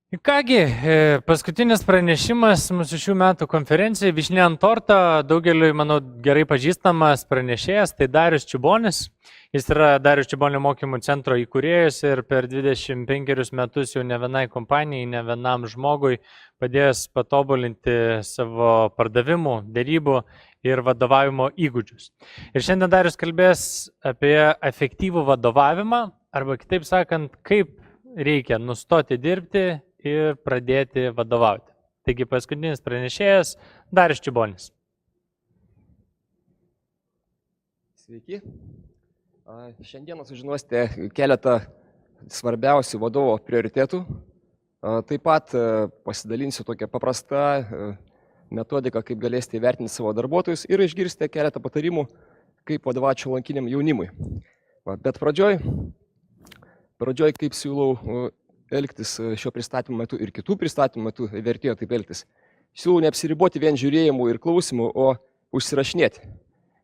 Kągi, paskutinis pranešimas mūsų šių metų konferencijai Vyšnia ant torto, daugeliui, manau, gerai pažįstamas pranešėjas, tai Darius Čibonis. Jis yra Darius Čibonio mokymų centro įkūrėjas ir per 25 metus jau ne vienai kompanijai, ne vienam žmogui padėjęs patobulinti savo pardavimų, dėrybų ir vadovavimo įgūdžius. Ir šiandien Darius kalbės apie efektyvų vadovavimą, arba kitaip sakant, kaip reikia nustoti dirbti ir pradėti vadovauti. Taigi paskutinis pranešėjas Darius Čibonis. Sveiki. Šiandieną sužinosite keletą svarbiausių vadovo prioritetų. Taip pat pasidalinsiu tokią paprastą metodiką, kaip galėsite įvertinti savo darbuotojus ir išgirsite keletą patarimų, kaip vadovauti šiuolaikiniam jaunimui. Bet pradžioj kaip siūlau elgtis šio pristatymo metu ir kitų pristatymų metu, vertėjo taip elgtis. Siūlau neapsiriboti vien žiūrėjimu ir klausimu, o užsirašinėti.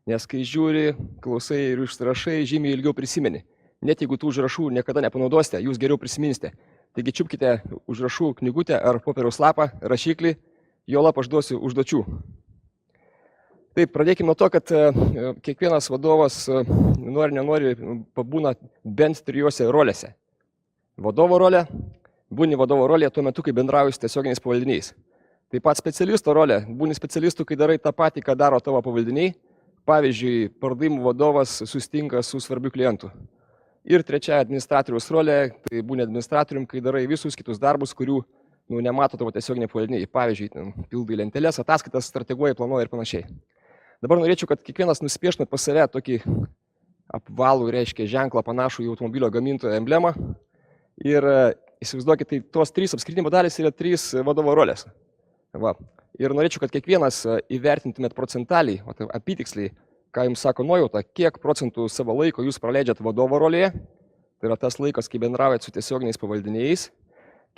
Nes kai žiūri, klausai ir užsirašai, žymiai ilgiau prisimeni. Net jeigu tų užrašų niekada nepanaudosite, jūs geriau prisiminsite. Taigi čiupkite užrašų knygutę ar popieriaus lapą, rašiklį, jo lapą aš duosiu užduočių. Taip, pradėkime nuo to, kad kiekvienas vadovas nori, nenori, pabūna bent 3 rolėse. Vadovo rolė, būni vadovo rolė tuo metu, kai bendrauji su tiesioginiais pavaldiniais. Taip pat specialisto rolė, būni specialistu, kai darai tą patį, ką daro tavo pavaldiniai. Pavyzdžiui, pardavimų vadovas susitinka su svarbiu klientu. Ir trečia administratoriaus rolė, tai būni administratorium, kai darai visus kitus darbus, kurių nemato tavo tiesioginiai pavaldiniai. Pavyzdžiui, pildai lenteles, ataskaitas, strateguoji, planuoji ir panašiai. Dabar norėčiau, kad kiekvienas nusipieštumėt pas save tokį apvalų, reiškia ženklą panašų į automobilio gamintojo emblemą. Ir įsivaizduokit, tai tos 3 apskritimo dalys yra 3 vadovo rolės. Va. Ir norėčiau, kad kiekvienas įvertintumėt procentaliai, apytiksliai, ką jums sako nuojauta, kiek procentų savo laiko jūs praleidžiat vadovo rolėje, tai yra tas laikas, kai bendraujat su tiesioginiais pavaldiniais,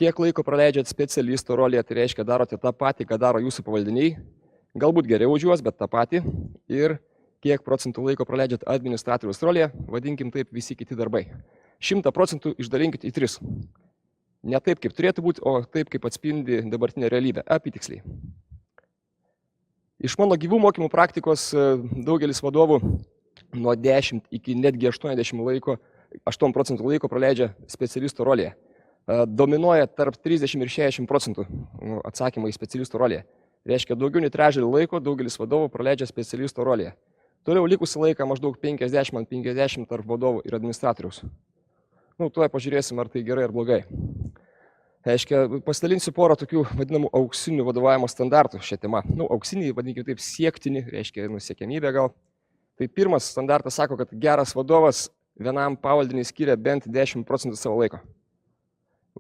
kiek laiko praleidžiat specialisto rolėje, tai reiškia darote tą patį, ką daro jūsų pavaldiniai, galbūt geriau už juos, bet tą patį, ir kiek procentų laiko praleidžiat administratoriaus rolėje, vadinkim taip visi kiti darbai. 100% išdalinkit į 3. Ne taip, kaip turėtų būti, o taip, kaip atspindi dabartinę realybę, apytiksliai. Iš mano gyvų mokymų praktikos daugelis vadovų nuo 10 iki netgi 8% laiko praleidžia specialisto rolėje. Dominuoja tarp 30 ir 60% atsakymai į specialisto rolėje. Reiškia, daugiau nei trečdalį laiko daugelis vadovų praleidžia specialisto rolėje. Toliau likusį laiką maždaug 50-50 tarp vadovų ir administratoriaus. Tuoj pažiūrėsim, ar tai gerai ar blogai. Reiškia, pasidalinsiu porą tokių vadinamų auksinių vadovavimo standartų šią temą. Auksiniai, vadinkime taip, siektini, reiškia, siekiamybė gal. Tai pirmas standartas sako, kad geras vadovas vienam pavaldiniui skiria bent 10% savo laiko.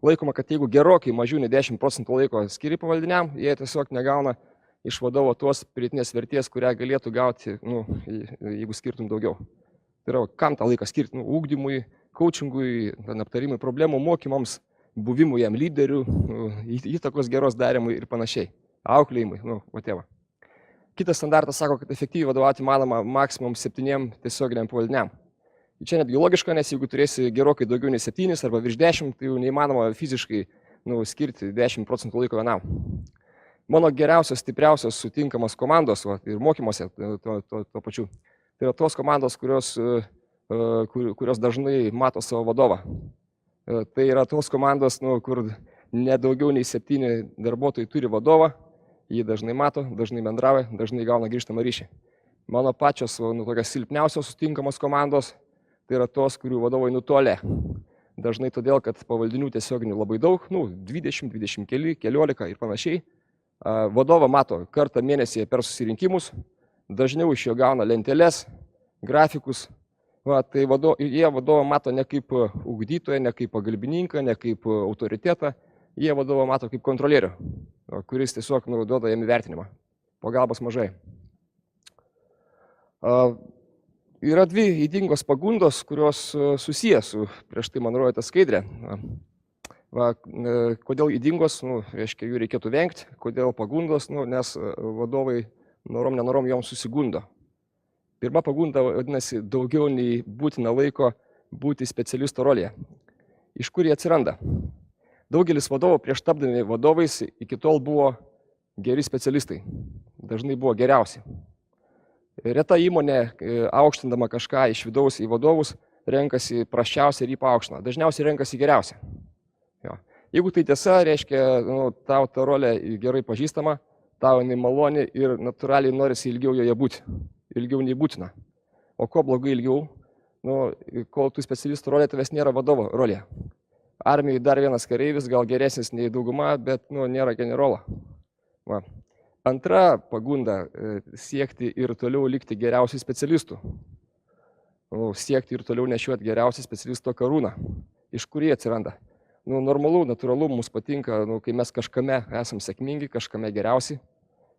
Laikoma, kad jeigu gerokai mažiau nei 10% laiko skiri pavaldiniam, jie tiesiog negauna iš vadovo tos pridėtinės vertės, kurią galėtų gauti, jeigu skirtum daugiau. Tai yra, kam tą laiką skirti? Ugdymui, coachingui, aptarimui problemų, mokymams, buvimui jam lyderių, įtakos geros darymui ir panašiai. Auklėjimui, whatever. Kitas standartas sako, kad efektyviai vadovauti manoma maksimum 7 tiesioginiam pavaldiniam. Čia netgi logiška, nes jeigu turėsi gerokai daugiau nei 7 arba virš 10, tai jau neįmanoma fiziškai skirti 10% laiko vienam. Mano geriausios, stipriausios sutinkamos komandos ir mokymuose to pačiu. Tai yra tos komandos, kurios dažnai mato savo vadovą. Tai yra tos komandos, kur nedaugiau nei 7 darbuotojai turi vadovą, jį dažnai mato, dažnai bendrauja, dažnai gauna grįžtamą ryšį. Mano pačios tokios silpniausios sutinkamos komandos, tai yra tos, kurių vadovai nutolė. Dažnai todėl, kad pavaldinių tiesioginių labai daug, 20, 20 keli, 14 ir panašiai. Vadovą mato kartą mėnesyje per susirinkimus, dažniau iš jo gauna lenteles, grafikus. Tai jie vadovą mato ne kaip ugdytoją, ne kaip pagalbininką, ne kaip autoritetą, jie vadovą mato kaip kontrolierių, kuris tiesiog duoda jam įvertinimą. Pagalbos mažai. Yra 2 ydingos pagundos, kurios susijęs su prieš tai man rodėta skaidrė. Kodėl ydingos, reiškia, jų reikėtų vengti, kodėl pagundos, nes vadovai norom joms susigundo. Pirma pagunda vadinasi daugiau nei būtina laiko būti specialisto rolėje. Iš kur jie atsiranda? Daugelis vadovų prieš tapdami vadovais iki tol buvo geri specialistai, dažnai buvo geriausi. Reta įmonė, aukštindama kažką iš vidaus į vadovus, renkasi prasčiausią ir jį paaukština. Dažniausiai renkasi geriausią. Jo. Jeigu tai tiesa, reiškia, tau ta rolė gerai pažįstama, tau jinai maloni ir natūraliai norisi ilgiau joje būti. Ilgiau nei būtina. O ko blogai ilgiau? Kol tu specialistų rolė, tavęs nėra vadovo rolė. Armijai dar vienas kareivis, gal geresnis nei dauguma, bet nėra generolo. Va. Antra pagunda - siekti ir toliau likti geriausių specialistų. Siekti ir toliau nešiuoti geriausių specialisto karūną. Iš kur jie atsiranda? Normalu, natūralu, mums patinka, kai mes kažkame esam sėkmingi, kažkame geriausi.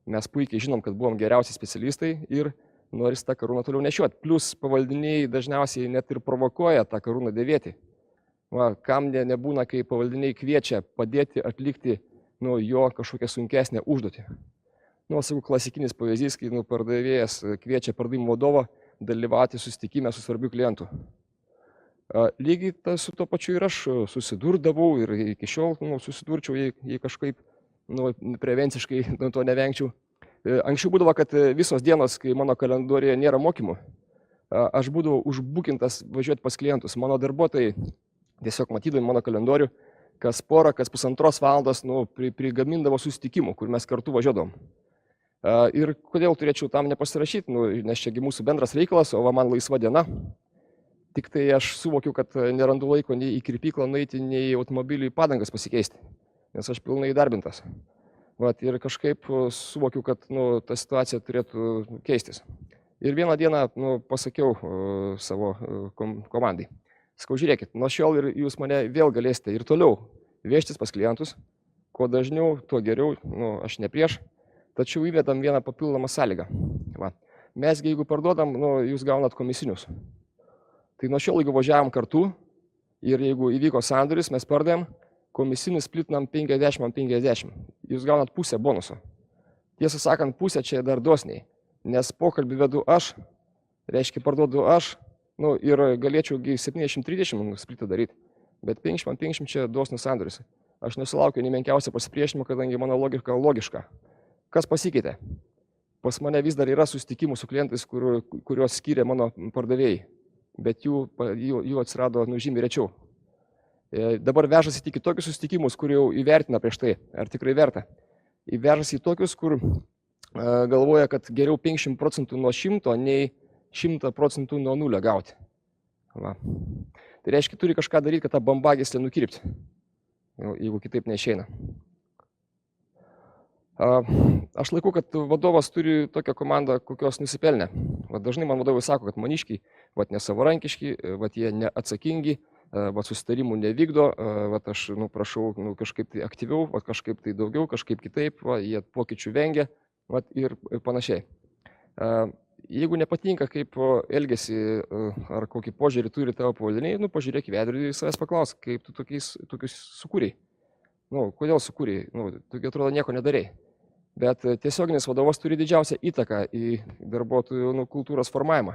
Mes puikiai žinom, kad buvom geriausi specialistai ir noris tą karūną toliau nešiuoti. Plus pavaldiniai dažniausiai net ir provokuoja tą karūną dėvėti. Kam nebūna, kai pavaldiniai kviečia padėti atlikti jo kažkokią sunkesnę užduotį. Sakau, klasikinis pavyzdys, kai pardavėjas kviečia pardavimo vadovą dalyvauti susitikime su svarbiu klientu. Lygiai su to pačiu ir aš susidurdavau ir iki šiol susidurčiau, jei kažkaip prevenciškai to nevengčiau. Anksčiau būdavo, kad visos dienos, kai mano kalendorijoje nėra mokymų, aš būdavau užbukintas važiuoti pas klientus. Mano darbuotojai tiesiog matydami mano kalendorių, kas porą, kas pusantros valandos prigamindavo susitikimų, kur mes kartu važiuodavom. Ir kodėl turėčiau tam nepasirašyti, nes čiagi mūsų bendras reikalas, o man laisva diena. Tik tai aš suvokiu, kad nerandu laiko nei į kirpyklą nueiti, nei į automobilį padangas pasikeisti, nes aš pilnai įdarbintas. Ir kažkaip suvokiu, kad ta situacija turėtų keistis. Ir vieną dieną pasakiau savo komandai. Sakau, žiūrėkit, nuo šiol ir jūs mane vėl galėsite ir toliau vežtis pas klientus, kuo dažniau, tuo geriau, aš ne prieš, tačiau įvedam vieną papildomą sąlygą. Mesgi, jeigu parduodam, jūs gaunat komisinius. Tai nuo šiol, jeigu važiavam kartu ir jeigu įvyko sandoris, mes pardavėm, komisinius splitinam 50-50. Jūs gaunat pusę bonuso. Tiesą sakant, pusę čia dar dosniai, nes pokalbį vedu aš, reiškia parduodu aš, ir galėčiau 70-30 splitą daryti, bet 50-50 čia dosnus sandoris. Aš nesulaukiu nei menkiausio pasipriešinimo, kadangi mano logika logiška. Kas pasikeitė? Pas mane vis dar yra susitikimų su klientais, kuriuos skyrė mano pardavėjai, bet jų atsirado žymiai rečiau. Dabar vežasi tik į tokius susitikimus, kur jau įvertina prieš tai, ar tikrai verta. Vežasi į tokius, kur galvoja, kad geriau 50% nuo 100, nei 100% nuo 0 gauti. Tai reiškia, turi kažką daryti, kad tą bambagyslę nukirpti, jeigu kitaip neišeina. Aš laikau, kad vadovas turi tokią komandą, kokios nusipelnė. Dažnai man vadovai sako, kad maniškiai nesavarankiški, jie neatsakingi, susitarimų nevykdo, aš prašau kažkaip tai aktyviau, kažkaip tai daugiau, kažkaip kitaip, jie pokyčių vengia ir panašiai. Jeigu nepatinka, kaip elgesi ar kokį požiūrį turi tavo pavaldiniai, pažiūrėk į veidrodį ir savęs paklausk, kaip tu tokius sukūrei. Kodėl sukūrei? Tu atrodo nieko nedarei. Bet tiesioginis vadovas turi didžiausią įtaką į darbuotojų kultūros formavimą.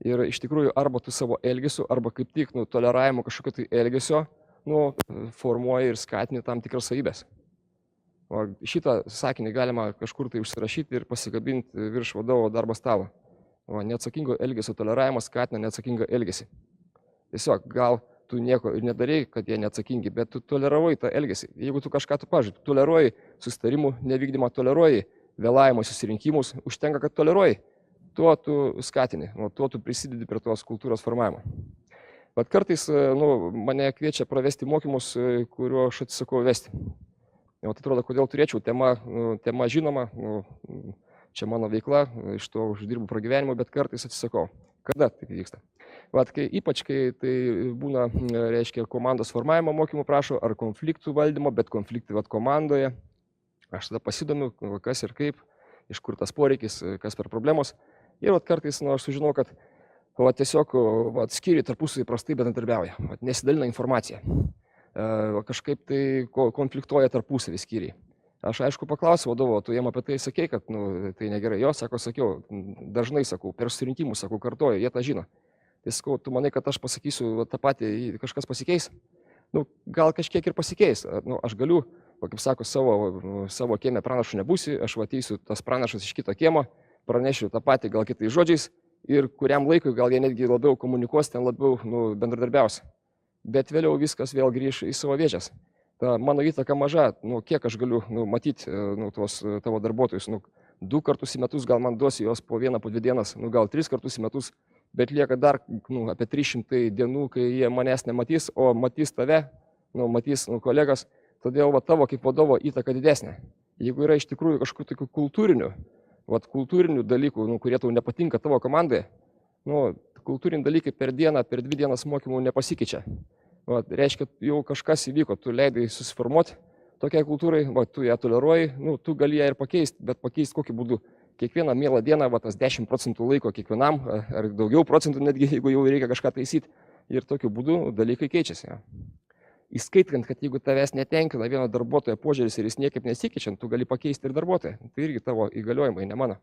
Ir iš tikrųjų arba tu savo elgesiu, arba kaip tik toleravimo kažkokio tai elgesio formuoji ir skatini tam tikras savybės. Šitą sakinį galima kažkur tai užsirašyti ir pasikabinti virš vadovo darbo stalo. Neatsakingo elgesio toleravimas skatina neatsakingą elgesį. Tiesiog gal tu nieko ir nedarei, kad jie neatsakingi, bet tu toleravai tą elgesį. Jeigu tu kažką tu pažiūrėjai, toleruoji susitarimų nevykdymą, toleruoji vėlavimo susirinkimus, užtenka, kad toleruoji, tuo tu skatini, tuo tu prisidedi prie tos kultūros formavimo. Bet kartais mane kviečia pravesti mokymus, kuriuo aš atsisakau vesti. Tai atrodo, kodėl turėčiau, tema žinoma, čia mano veikla, iš to uždirbu pragyvenimą, bet kartais atsisakau. Kada tai vyksta? Ypač kai tai būna, reiškia, komandos formavimo mokymų prašo, ar konfliktų valdymo, bet konfliktai komandoje. Aš tada pasidomiu, kas ir kaip, iš kur tas poreikis, kas per problemos. Ir kartais aš sužinau, kad tiesiog skyriai tarpusavį prastai bendradarbiauja, nesidalina informacija. Kažkaip tai konfliktuoja tarpusavį skyriai. Aš aišku paklausiu vadovo, tu jiem apie tai sakei, kad tai negerai. Jo, sakiau, dažnai sakau, per susirinkimus sakau, kartoju, jie tą žino. Tai sakau, tu manai, kad aš pasakysiu tą patį, kažkas pasikeis? nu, gal kažkiek ir pasikeis. Nu, aš galiu, kaip sako, savo kieme pranašu nebūsi, aš ateisiu tas pranašas iš kito kiemo, pranešiu tą patį gal kitais žodžiais ir kuriam laikui gal jie netgi labiau komunikuos, ten labiau bendradarbiaus. Bet vėliau viskas vėl grįš į savo vėžes. Ta mano įtaka maža, kiek aš galiu matyti tuos tavo darbuotojus. 2 kartus į metus gal man duosi juos po 1, po 2 dienas, gal 3 kartus į metus, bet lieka dar apie 300 dienų, kai jie manęs nematys, o matys tave, matys kolegas, todėl tavo kaip vadovo įtaka didesnė. Jeigu yra iš tikrųjų kažkokių tokių kultūrinių dalykų, kurie tau nepatinka tavo komandai, kultūriniai dalykai per dieną, per 2 dienas mokymų nepasikeičia. Reiškia, jau kažkas įvyko, tu leidai susiformuoti tokiai kultūrai, tu ją toleruoji, tu gali ją ir pakeisti, bet pakeisti kokiu būdu. Kiekvieną mielą dieną, tas 10% laiko kiekvienam, ar daugiau procentų netgi, jeigu jau reikia kažką taisyti. Ir tokiu būdu dalykai keičiasi. Ja. Įskaitant, kad jeigu tavęs netenkina vieno darbuotojo požiūris ir jis niekaip nesikeičiant, tu gali pakeisti ir darbuotoją. Tai irgi tavo įgaliojimai, ne mano.